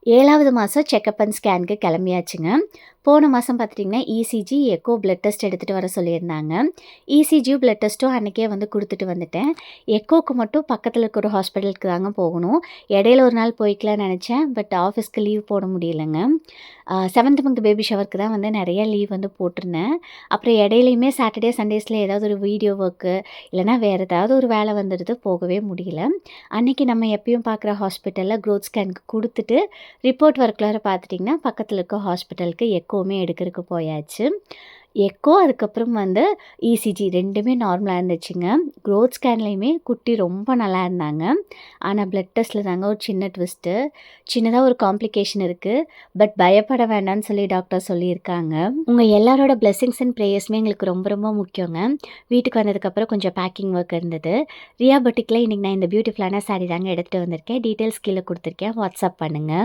7வது மாதம் checkup and ஸ்கேனுக்கு கிளம்பியாச்சுங்க. போன மாதம் பார்த்துட்டிங்கன்னா, இசிஜி, எக்கோ, பிளட் டெஸ்ட் எடுத்துகிட்டு வர சொல்லியிருந்தாங்க. இசிஜியும் பிளட் டெஸ்ட்டும் அன்றைக்கே வந்து கொடுத்துட்டு வந்துட்டேன். எக்கோவுக்கு மட்டும் பக்கத்தில் இருக்க ஒரு ஹாஸ்பிட்டலுக்கு தாங்க போகணும். இடையில ஒரு நாள் போய்க்கலாம்னு நினச்சேன். பட் ஆஃபீஸ்க்கு லீவ் போட முடியலைங்க. 7th மந்த் பேபி ஷவருக்கு தான் வந்து நிறைய லீவ் வந்து போட்டிருந்தேன். அப்புறம் இடையிலையுமே சாட்டர்டே, சண்டேஸில் ஏதாவது ஒரு வீடியோ ஒர்க்கு இல்லைனா வேறு ஏதாவது ஒரு வேலை வந்துடுது, போகவே முடியல. அன்றைக்கி நம்ம எப்பயும் பார்க்குற ஹாஸ்பிட்டலில் க்ரோத் ஸ்கேனுக்கு கொடுத்துட்டு ரிப்போர்ட் ஒர்க்கில் பார்த்துட்டிங்கன்னா பக்கத்தில் இருக்க ஹாஸ்பிட்டலுக்கு எக்கோவுமே எடுக்கிறதுக்கு போயாச்சு. எக்கோ அதுக்கப்புறம் வந்து இசிஜி 2மே நார்மலாக இருந்துச்சுங்க. க்ரோத் ஸ்கேன்லேயுமே குட்டி ரொம்ப நல்லா இருந்தாங்க. ஆனால் பிளட் டெஸ்ட்டில் தாங்க ஒரு சின்ன ட்விஸ்ட்டு. சின்னதாக ஒரு காம்ப்ளிகேஷன் இருக்குது. பட் பயப்பட வேண்டாம்னு சொல்லி டாக்டர் சொல்லியிருக்காங்க. உங்கள் எல்லாரோட பிளெஸிங்ஸ் அண்ட் ப்ரேயர்ஸுமே எங்களுக்கு ரொம்ப ரொம்ப முக்கியங்க. வீட்டுக்கு வந்ததுக்கப்புறம் கொஞ்சம் பேக்கிங் ஒர்க் இருந்தது. ரியா பொட்டிக்கில் இன்றைக்கி நான் இந்த பியூட்டிஃபுல்லான சாரீ தாங்க எடுத்துகிட்டு வந்திருக்கேன். டீட்டெயில்ஸ் கீழே கொடுத்துருக்கேன். வாட்ஸ்அப் பண்ணுங்கள்.